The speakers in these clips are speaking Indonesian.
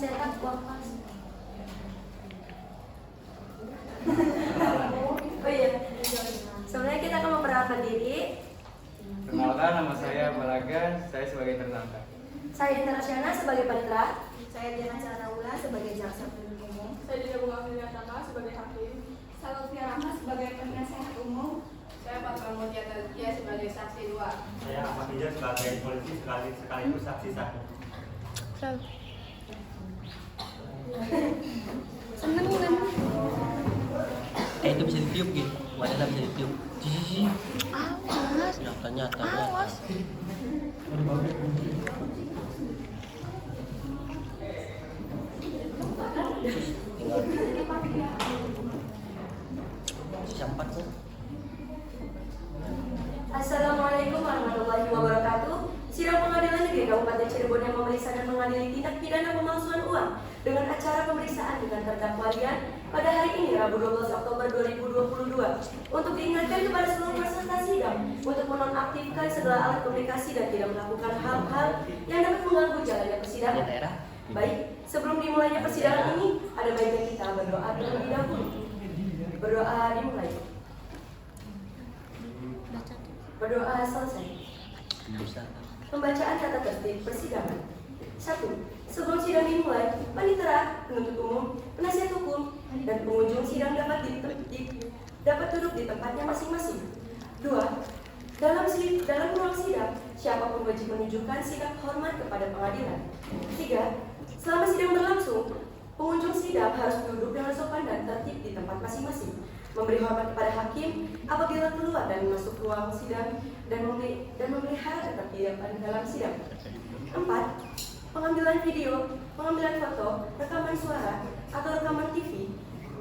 Cetak uang pas. Oh iya, sebenarnya kita akan memperkenalkan diri. Perkenalkan, nama saya Balaga, saya sebagai tersangka. Saya Dina Rasyana sebagai panitera. Saya Diana Caraula sebagai jaksa penuntut umum. Saya Dina Bunga Filiatama sebagai hakim. Saya Lutfi Rahma sebagai penasehat umum. Saya Pak Mutia Tazkia sebagai saksi 2. Saya Ahmad Hijaz sebagai polisi sekaligus saksi 1. Seneng kan? Itu bisa ditiup gitu, wadahnya bisa ditiup. Cici. Awas. Nyata. Awas. Sisa 4 kok. Assalamualaikum warahmatullahi wabarakatuh. Sidang Pengadilan Negeri Kabupaten Cirebon yang memeriksa dan mengadili tindak pidana pemalsuan uang dengan acara pemeriksaan dengan terdakwa Rian pada hari ini Rabu 12 Oktober 2022 untuk diingatkan kepada seluruh peserta sidang untuk menonaktifkan segala alat komunikasi dan tidak melakukan hal-hal yang dapat mengganggu jalannya persidangan. Baik, sebelum dimulainya persidangan ini ada baiknya kita berdoa terlebih dahulu. Berdoa dimulai. Berdoa selesai. Pembacaan tata tertib persidangan. 1. Sebelum sidang dimulai, panitera, penuntut umum, penasihat hukum, dan pengunjung sidang dapat duduk di tempatnya masing-masing. 2. Dalam ruang sidang, siapapun wajib menunjukkan sikap hormat kepada pengadilan. 3. Selama sidang berlangsung, pengunjung sidang harus duduk dengan sopan dan tertib di tempat masing-masing, memberi hormat kepada hakim apabila keluar dan masuk ruang sidang dan memelihara ketertiban dalam sidang. 4. Pengambilan video, pengambilan foto, rekaman suara, atau rekaman TV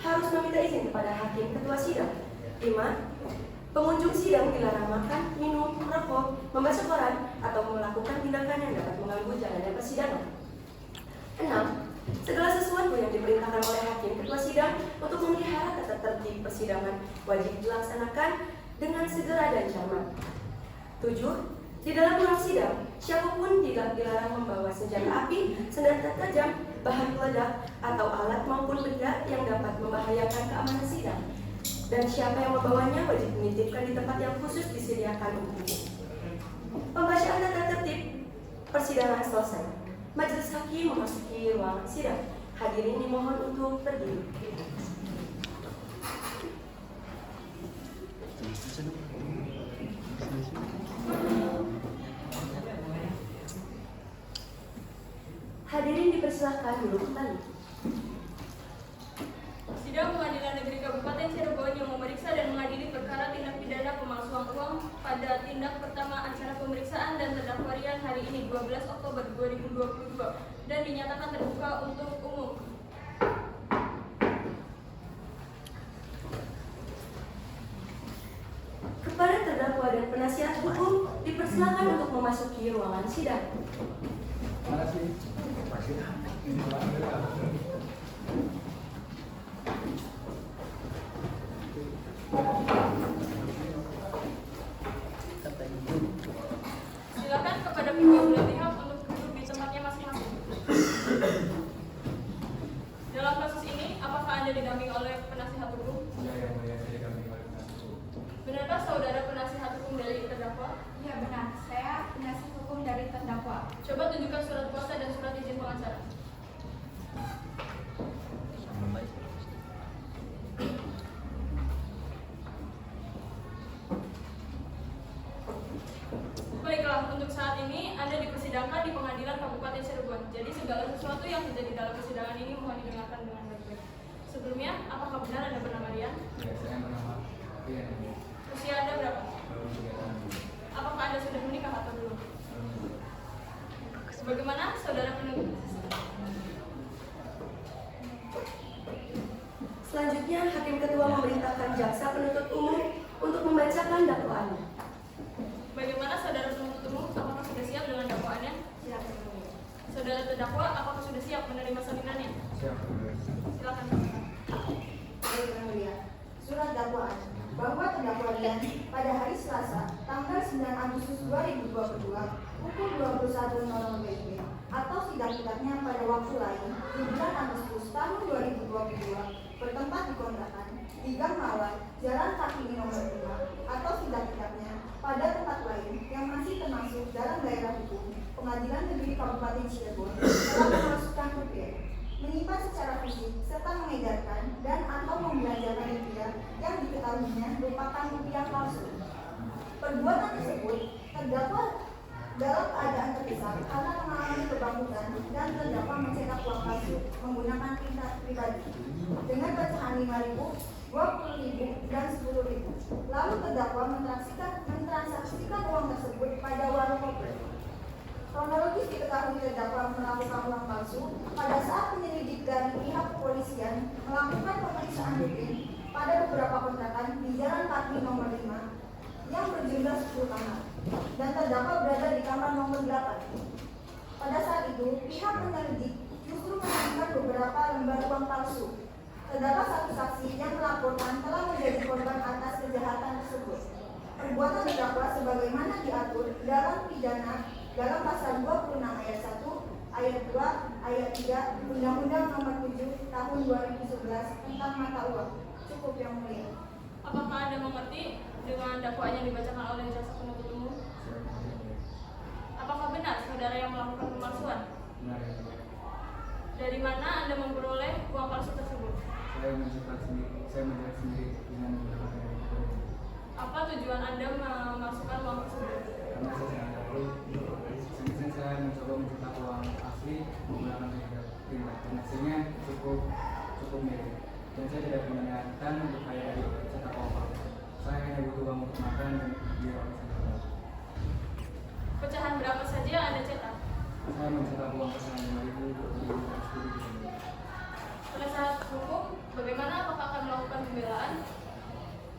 harus meminta izin kepada hakim ketua sidang. 5. Pengunjung sidang dilarang makan, minum, merokok, membaca koran, atau melakukan tindakan yang dapat mengganggu jalannya persidangan. 6. Segala sesuatu yang diperintahkan oleh hakim ketua sidang untuk memelihara tata tertib persidangan wajib dilaksanakan dengan segera dan cermat. 7. Di dalam ruang sidang, siapapun tidak dilarang membawa senjata api, senjata tajam, bahan peledak, atau alat maupun benda yang dapat membahayakan keamanan sidang. Dan siapa yang membawanya wajib menitipkan di tempat yang khusus disediakan untuknya. Pembacaan tata tertib persidangan selesai. Majelis hakim memasuki ruang sidang. Hadirin dimohon untuk berdiri. Hadirin dipersilakan duduk kembali. Sidang Pengadilan Negeri Kabupaten Cirebon yang memeriksa dan mengadili perkara tindak pidana pemalsuan uang pada tindak pertama acara pemeriksaan dan terdakwa Rian hari ini 12 Oktober 2022 dan dinyatakan terbuka untuk umum. Kepada terdakwa dan penasihat hukum dipersilakan untuk memasuki ruangan sidang. Terima kasih. Silakan kepada kedua belah pihak untuk duduk di tempatnya masing-masing. Dalam kasus ini, apakah Anda didampingi oleh penasihat hukum? Yang mulia, saya kami penasihat hukum. Benarkah saudara penasihat hukum dari terdakwa? Ya benar, saya penasihat hukum dari terdakwa. Coba tunjukkan surat kuasa dan surat izin pengacara. Baiklah, untuk saat ini Anda dipersidangkan di Pengadilan Kabupaten Cirebon. Jadi segala sesuatu yang terjadi dalam persidangan ini mohon didengarkan dengan baik-baik. Sebelumnya, apakah benar Anda bernama Rian? Ya, saya bernama Rian. Usia Anda berapa? 3 tahun. Apakah Anda sudah menikah atau belum? Bagaimana saudara penuntut? Selanjutnya, hakim ketua memerintahkan jaksa penuntut umum untuk membacakan dakwaannya. Bagaimana saudara penuntut umum? Apakah sudah siap dengan dakwaannya? Silakan. Saudara terdakwa, apakah sudah siap menerima salinannya? Siap. Silakan. Baik, Yang Mulia. Surat dakwaan bahwa terdakwa Rian pada hari Selasa, tanggal 9 Agustus 2022, pukul 21.00 WIB atau setidak-tidaknya pada waktu lain di bulan Agustus tahun 2022 bertempat di kontrakan di Gang Mawar, Jalan Kartini nomor 5, atau setidak-tidaknya pada tempat lain yang masih termasuk dalam daerah hukum Pengadilan Negeri Kabupaten Cirebon telah memasukkan rupiah, menyimpan secara fisik serta mengedarkan dan atau membelanjakan rupiah yang diketahuinya merupakan rupiah palsu. Perbuatan tersebut terdakwa dalam keadaan terpisah karena mengalami kebangkrutan dan terdakwa mencetak uang palsu menggunakan tinta pribadi dengan pecahan 5.000, 20.000, dan 10.000. Lalu terdakwa mentransaksikan uang tersebut pada warung kopi. Kronologis diketahui terdakwa melakukan uang palsu pada saat penyelidik dari pihak kepolisian melakukan pemeriksaan rutin pada beberapa kontrakan di Jalan Kartini nomor 5 yang berjumlah 10 kamar dan terdakwa berada di kamar nomor 8. Pada saat itu, pihak penyelidik justru menemukan beberapa lembar uang palsu. Terdapat satu saksi yang melaporkan telah menjadi korban atas kejahatan tersebut. Perbuatan terdakwa sebagaimana diatur dalam pidana dalam pasal 26 ayat 1, ayat 2, ayat 3 Undang-Undang Nomor 7 Tahun 2011 tentang mata uang. Cukup yang mulia. Apakah Anda mengerti dengan dakwaan yang dibacakan oleh jaksa penuntut umum? Apakah benar saudara yang melakukan pemalsuan? Benar ya mulia. Dari mana Anda memperoleh uang palsu tersebut? Saya mencetak sendiri dengan menggunakan teknik itu. Apa tujuan Anda memasukkan uang tersebut? Karena saya sangat tahu, semisal saya mencoba mencetak uang asli menggunakan teknik tinta, dan hasilnya cukup mirip. Dan saya tidak punya niatan untuk kaya dari cetak uang palsu. Saya hanya butuh uang untuk makan dan beli roti saja. Pecahan berapa saja yang Anda cetak? Saya mencetak uang pecahan 5.000, 20.000, dan 10.000. Penasehat hukum, bagaimana apakah akan melakukan pembelaan?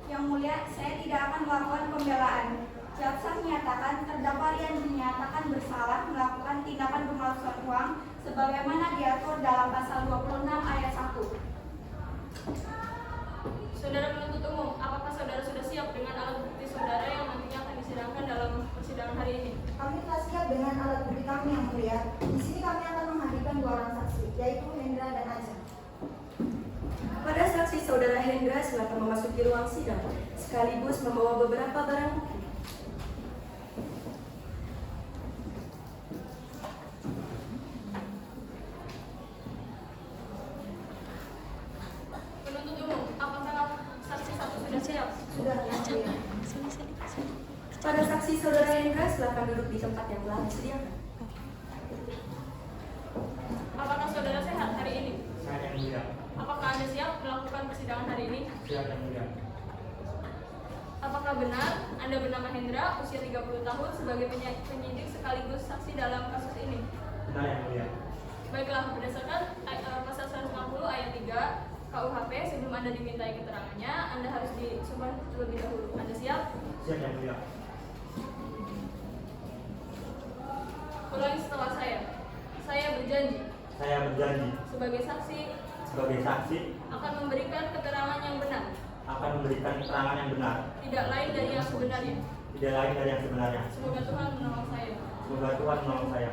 Yang mulia, saya tidak akan melakukan pembelaan. Jaksa menyatakan terdakwa Rian dinyatakan bersalah melakukan tindakan pemalsuan uang sebagaimana diatur dalam pasal 26 ayat 1. Saudara penuntut umum, apakah saudara sudah siap dengan alat bukti saudara yang nantinya akan disidangkan dalam persidangan hari ini? Kami telah siap dengan alat bukti kami yang mulia. Di sini kami akan menghadirkan 2 orang saksi, yaitu Hendra dan Ajeng. Pada saksi saudara Hendra silakan memasuki ruang sidang sekaligus membawa beberapa barang bukti. Penuntut umum, apakah saksi satu sudah siap? Sudah yang mulia. Pada saksi saudara Hendra silakan duduk di tempat yang telah disediakan. Apakah saudara sehat hari ini? Saya yang mulia. Apakah Anda siap melakukan persidangan hari ini? Siap yang mulia. Apakah benar Anda bernama Hendra, usia 30 tahun, sebagai penyidik sekaligus saksi dalam kasus ini? Benar yang mulia. Baiklah, berdasarkan pasal 160 ayat 3 KUHP, sebelum Anda dimintai keterangannya, Anda harus disumpah terlebih dahulu. Anda siap? Siap yang mulia. Ulangi setelah saya. Saya berjanji Saya berjanji sebagai saksi sebagai saksi akan memberikan keterangan yang benar, akan memberikan keterangan yang benar, tidak lain dari yang sebenarnya. tidak lain dari yang sebenarnya. Semoga Tuhan menolong saya. Semoga Tuhan menolong saya.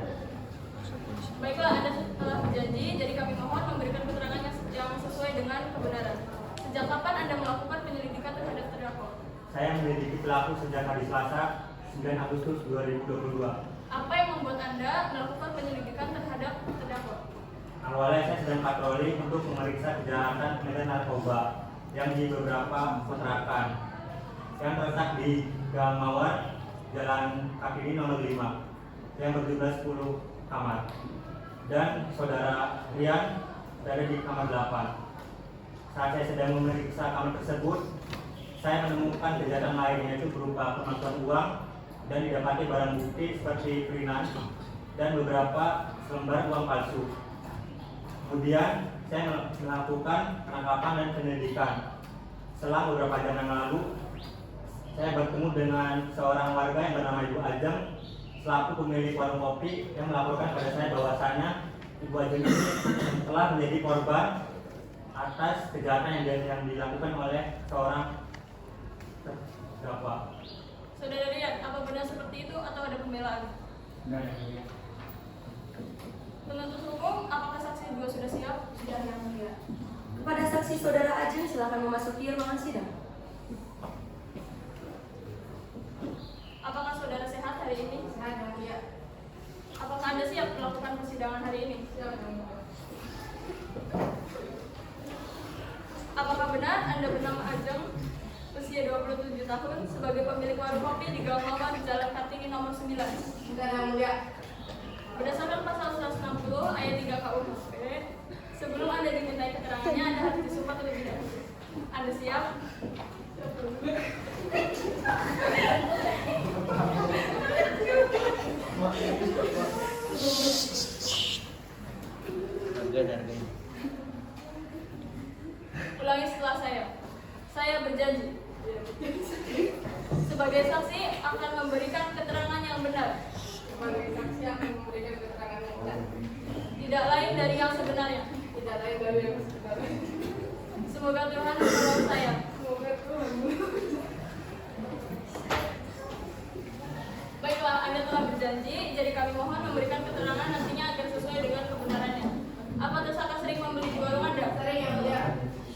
Baiklah, Anda telah berjanji, jadi kami mohon memberikan keterangan yang sesuai dengan kebenaran. Sejak kapan Anda melakukan penyelidikan terhadap terdakwa? Saya menyelidiki pelaku sejak hari Selasa 9 Agustus 2022. Apa yang membuat Anda melakukan penyelidikan terhadap terdakwa? Awalnya saya sedang patroli untuk memeriksa kejahatan peredaran narkoba yang di beberapa kontrakan yang terletak di Gang Mawar, Jalan Kartini nomor 5 yang berjumlah 10 kamar. Dan saudara Rian berada di kamar 8. Saat saya sedang memeriksa kamar tersebut, saya menemukan kejahatan lain, yaitu berupa pemalsuan uang dan didapati barang bukti seperti perinan dan beberapa selembar uang palsu. Kemudian saya melakukan penangkapan dan penyelidikan. Setelah beberapa jam yang lalu, saya bertemu dengan seorang warga yang bernama Ibu Ajeng selaku pemilik warung kopi yang melaporkan pada saya bahwasanya Ibu Ajeng ini telah menjadi korban atas kejahatan yang dilakukan oleh seorang terdakwa. Saudara Rian, apa benar seperti itu atau ada pembelaan? Benar yang mulia. Penuntut umum, apakah saksi juga sudah siap? Sudah, Yang Mulia. Kepada saksi saudara Ajeng silakan memasuki ruangan sidang. Apakah saudara sehat hari ini? Sehat, Yang Mulia. Apakah Anda siap melakukan persidangan hari ini? Siap, Yang Mulia. Apakah benar Anda bernama Ajeng, usia 27 tahun, sebagai pemilik warung kopi di Gang Mawar, Jalan Kartini nomor 9? Sudah, Yang Mulia. Berdasarkan pasal 160 ayat 3 KUHP, sebelum Anda dimintai keterangannya, Anda harus disumpah terlebih dahulu. Anda siap? Harga. Ulangi setelah saya. Saya berjanji sebagai saksi akan memberikan keterangan yang benar. Sebagai saksi akan memberikan keterangan yang benar. Tidak lain dari yang sebenarnya. Tidak lain dari yang sebenarnya. Semoga Tuhan menolong saya. Semoga Tuhan. Baiklah, Anda telah berjanji, jadi kami mohon memberikan keterangan nantinya agar sesuai dengan kebenarannya. Apa tersangka sering membeli di warung Anda? Sering, Yang Mulia.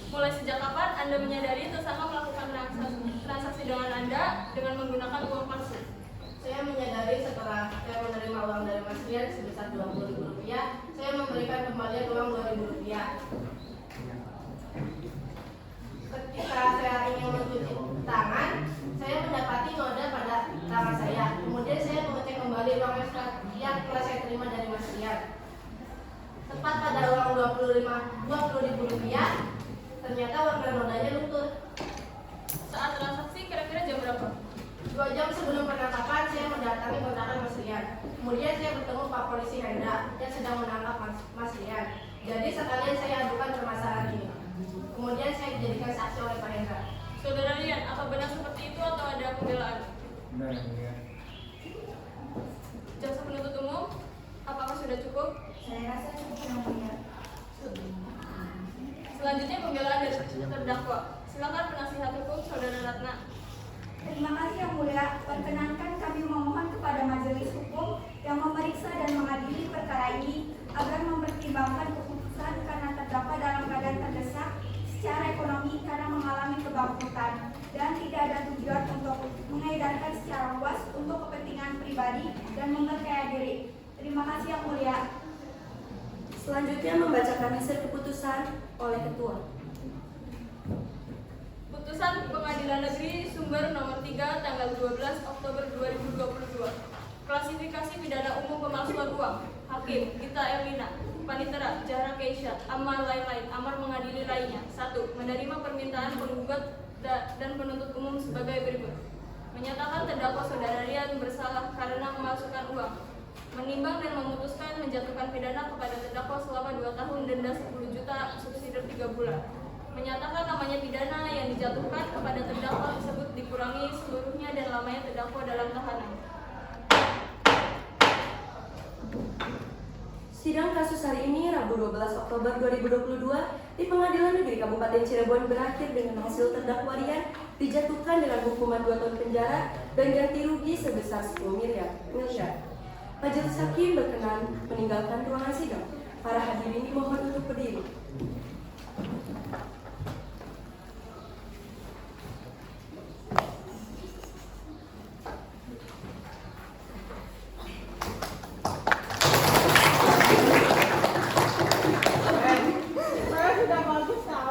Mulai sejak kapan Anda menyadari tersangka melakukan transaksi dengan Anda dengan menggunakan uang palsu? Saya menyadari setelah saya menerima uang dari Mas Rian sebesar Rp20.000, saya memberikan kembalian uang Rp2.000. Ketika saya ingin mencuci tangan, saya mendapati noda pada tangan saya. Kemudian saya mengecek kembali uang ekstra yang telah saya terima dari Mas Rian. Tepat pada uang Rp20.000, ternyata warna nodanya luntur. Saat transaksi kira-kira jam berapa? 2 jam sebelum penangkapan, saya mendatangi kontrakan Mas Rian. Kemudian saya bertemu Pak Polisi Hendra yang sedang menangkap Mas Rian. Jadi sekalian saya adukan permasalahan ini. Kemudian saya dijadikan saksi oleh Pak Hendra. Saudara Rian, apa benar seperti itu atau ada pembelaan? Benar, Yang Mulia. Jaksa penuntut umum, apakah sudah cukup? Saya rasa cukup, Yang Mulia. Selanjutnya pembelaan dari terdakwa. Silakan penasihat hukum Saudara Ratna. Terima kasih Yang Mulia. Perkenankan kami memohon kepada majelis hukum yang memeriksa dan mengadili perkara ini agar mempertimbangkan keputusan karena terdakwa dalam keadaan terdesak secara ekonomi karena mengalami kebangkrutan dan tidak ada tujuan untuk mengedarkan secara luas untuk kepentingan pribadi dan memperkaya diri. Terima kasih Yang Mulia. Selanjutnya membacakan hasil keputusan oleh Ketua. Putusan Pengadilan Negeri Sumber nomor 3 tanggal 12 Oktober 2022. Klasifikasi pidana umum pemalsuan uang. Hakim Gita Erlina, Panitera Zahra Keisha, Amar lain-lain, Amar mengadili lainnya. 1. Menerima permintaan penggugat dan penuntut umum sebagai berikut. Menyatakan terdakwa Saudara Rian bersalah karena memalsukan uang. Menimbang dan memutuskan menjatuhkan pidana kepada terdakwa selama 2 tahun denda 10 juta subsidi 3 bulan. Menyatakan lamanya pidana yang dijatuhkan kepada terdakwa tersebut dikurangi seluruhnya dan lamanya terdakwa dalam tahanan. Sidang kasus hari ini Rabu 12 Oktober 2022 di Pengadilan Negeri Kabupaten Cirebon berakhir dengan hasil terdakwa Rian dijatuhkan dengan hukuman 2 tahun penjara dan ganti rugi sebesar 10 miliar. Majelis hakim berkenan meninggalkan ruangan sidang. Para hadirin dimohon untuk berdiri.